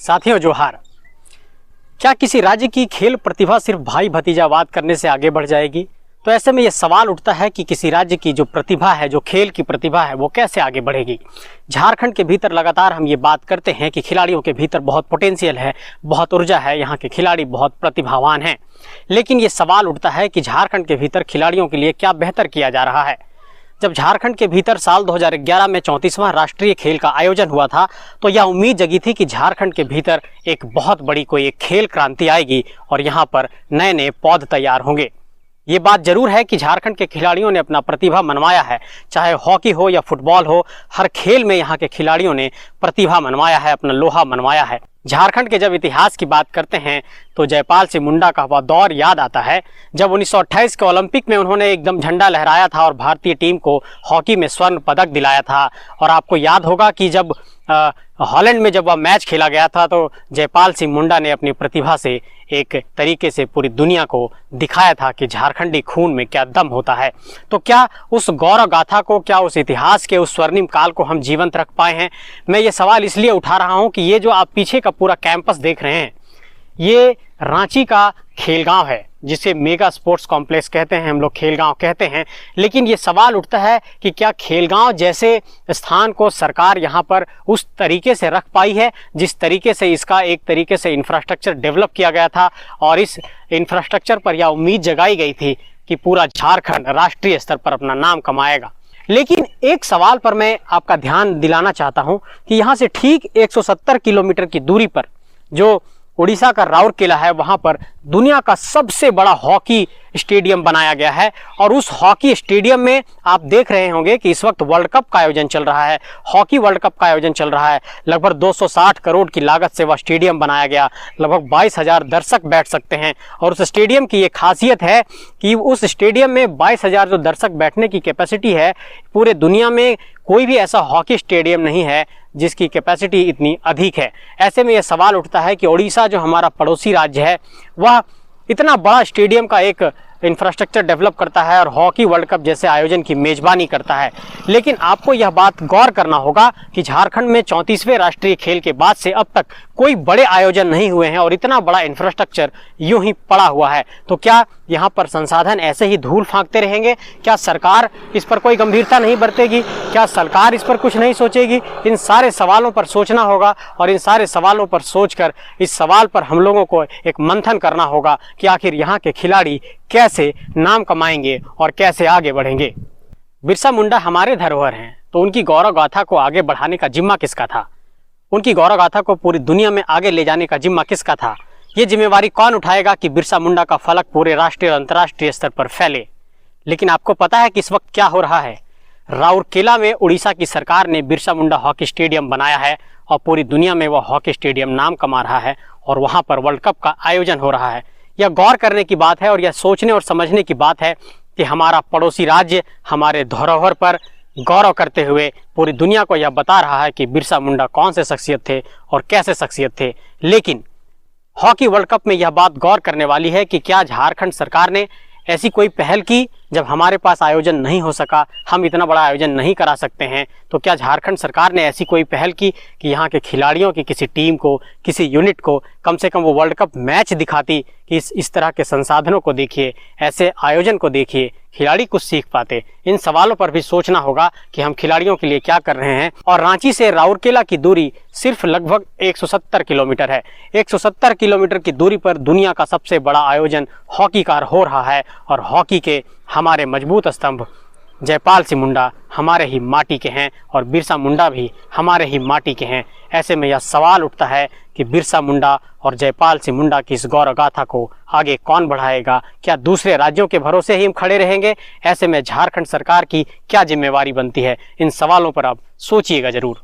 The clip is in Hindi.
साथियों जोहार। क्या किसी राज्य की खेल प्रतिभा सिर्फ भाई भतीजावाद करने से आगे बढ़ जाएगी? तो ऐसे में यह सवाल उठता है कि किसी राज्य की जो प्रतिभा है, जो खेल की प्रतिभा है, वो कैसे आगे बढ़ेगी। झारखंड के भीतर लगातार हम ये बात करते हैं कि खिलाड़ियों के भीतर बहुत पोटेंशियल है, बहुत ऊर्जा है, यहाँ के खिलाड़ी बहुत प्रतिभावान हैं। लेकिन ये सवाल उठता है कि झारखंड के भीतर खिलाड़ियों के लिए क्या बेहतर किया जा रहा है। जब झारखंड के भीतर साल 2011 में 34वां राष्ट्रीय खेल का आयोजन हुआ था, तो यह उम्मीद जगी थी कि झारखंड के भीतर एक बहुत बड़ी कोई एक खेल क्रांति आएगी और यहाँ पर नए नए पौध तैयार होंगे। ये बात जरूर है कि झारखंड के खिलाड़ियों ने अपना प्रतिभा मनवाया है, चाहे हॉकी हो या फुटबॉल हो, हर खेल में यहाँ के खिलाड़ियों ने प्रतिभा मनवाया है, अपना लोहा मनवाया है। झारखंड के जब इतिहास की बात करते हैं तो जयपाल सिंह मुंडा का वह दौर याद आता है जब 1928 के ओलंपिक में उन्होंने एकदम झंडा लहराया था और भारतीय टीम को हॉकी में स्वर्ण पदक दिलाया था। और आपको याद होगा कि जब हॉलैंड में जब वह मैच खेला गया था तो जयपाल सिंह मुंडा ने अपनी प्रतिभा से एक तरीके से पूरी दुनिया को दिखाया था कि झारखंडी खून में क्या दम होता है। तो क्या उस गौरव गाथा को, क्या उस इतिहास के उस स्वर्णिम काल को हम जीवंत रख पाए हैं? मैं ये सवाल इसलिए उठा रहा हूं कि ये जो आप पीछे का पूरा कैंपस देख रहे हैं, ये रांची का खेलगांव है, जिसे मेगा स्पोर्ट्स कॉम्प्लेक्स कहते हैं, हम लोग खेलगांव कहते हैं। लेकिन ये सवाल उठता है कि क्या खेलगांव जैसे स्थान को सरकार यहाँ पर उस तरीके से रख पाई है जिस तरीके से इसका एक तरीके से इंफ्रास्ट्रक्चर डेवलप किया गया था। और इस इंफ्रास्ट्रक्चर पर यह उम्मीद जगाई गई थी कि पूरा झारखंड राष्ट्रीय स्तर पर अपना नाम कमाएगा। लेकिन एक सवाल पर मैं आपका ध्यान दिलाना चाहता हूं कि यहाँ से ठीक 170 किलोमीटर की दूरी पर जो उड़ीसा का राउरकेला है, वहां पर दुनिया का सबसे बड़ा हॉकी स्टेडियम बनाया गया है। और उस हॉकी स्टेडियम में आप देख रहे होंगे कि इस वक्त वर्ल्ड कप का आयोजन चल रहा है, हॉकी वर्ल्ड कप का आयोजन चल रहा है। लगभग 260 करोड़ की लागत से वह स्टेडियम बनाया गया, लगभग 22,000 दर्शक बैठ सकते हैं। और उस स्टेडियम की ये खासियत है कि उस स्टेडियम में 22,000 जो दर्शक बैठने की कैपेसिटी है, पूरे दुनिया में कोई भी ऐसा हॉकी स्टेडियम नहीं है जिसकी कैपेसिटी इतनी अधिक है। ऐसे में यह सवाल उठता है कि उड़ीसा जो हमारा पड़ोसी राज्य है, वह इतना बड़ा स्टेडियम का एक इंफ्रास्ट्रक्चर डेवलप करता है और हॉकी वर्ल्ड कप जैसे आयोजन की मेजबानी करता है। लेकिन आपको यह बात गौर करना होगा कि झारखंड में 34वें राष्ट्रीय खेल के बाद से अब तक कोई बड़े आयोजन नहीं हुए हैं और इतना बड़ा इंफ्रास्ट्रक्चर यूं ही पड़ा हुआ है। तो क्या यहाँ पर संसाधन ऐसे ही धूल फांकते रहेंगे? क्या सरकार इस पर कोई गंभीरता नहीं बरतेगी? क्या सरकार इस पर कुछ नहीं सोचेगी? इन सारे सवालों पर सोचना होगा और इन सारे सवालों पर सोचकर इस सवाल पर हम लोगों को एक मंथन करना होगा कि आखिर यहाँ के खिलाड़ी कैसे नाम कमाएंगे और कैसे आगे बढ़ेंगे। बिरसा मुंडा हमारे धरोहर हैं, तो उनकी गौरव गाथा को आगे बढ़ाने का जिम्मा किसका था? उनकी गौरव गाथा को पूरी दुनिया में आगे ले जाने का जिम्मा किसका था? ये जिम्मेवारी कौन उठाएगा कि बिरसा मुंडा का फलक पूरे राष्ट्रीय और अंतर्राष्ट्रीय स्तर पर फैले? लेकिन आपको पता है कि इस वक्त क्या हो रहा है? राउरकेला में उड़ीसा की सरकार ने बिरसा मुंडा हॉकी स्टेडियम बनाया है और पूरी दुनिया में वह हॉकी स्टेडियम नाम कमा रहा है और वहाँ पर वर्ल्ड कप का आयोजन हो रहा है। यह गौर करने की बात है और यह सोचने और समझने की बात है कि हमारा पड़ोसी राज्य हमारे धरोहर पर गौरव करते हुए पूरी दुनिया को यह बता रहा है कि बिरसा मुंडा कौन से शख्सियत थे और कैसे शख्सियत थे। लेकिन हॉकी वर्ल्ड कप में यह बात गौर करने वाली है कि क्या झारखंड सरकार ने ऐसी कोई पहल की? जब हमारे पास आयोजन नहीं हो सका, हम इतना बड़ा आयोजन नहीं करा सकते हैं, तो क्या झारखंड सरकार ने ऐसी कोई पहल की कि यहाँ के खिलाड़ियों की किसी टीम को, किसी यूनिट को कम से कम वो वर्ल्ड कप मैच दिखाती कि इस तरह के संसाधनों को देखिए, ऐसे आयोजन को देखिए, खिलाड़ी कुछ सीख पाते? इन सवालों पर भी सोचना होगा कि हम खिलाड़ियों के लिए क्या कर रहे हैं। और रांची से राउरकेला की दूरी सिर्फ लगभग 170 किलोमीटर है। 170 किलोमीटर की दूरी पर दुनिया का सबसे बड़ा आयोजन हॉकी का हो रहा है और हॉकी के हमारे मजबूत स्तंभ जयपाल सिंह मुंडा हमारे ही माटी के हैं और बिरसा मुंडा भी हमारे ही माटी के हैं। ऐसे में यह सवाल उठता है कि बिरसा मुंडा और जयपाल सिंह मुंडा की इस गौरव गाथा को आगे कौन बढ़ाएगा? क्या दूसरे राज्यों के भरोसे ही हम खड़े रहेंगे? ऐसे में झारखंड सरकार की क्या जिम्मेवारी बनती है? इन सवालों पर आप सोचिएगा जरूर।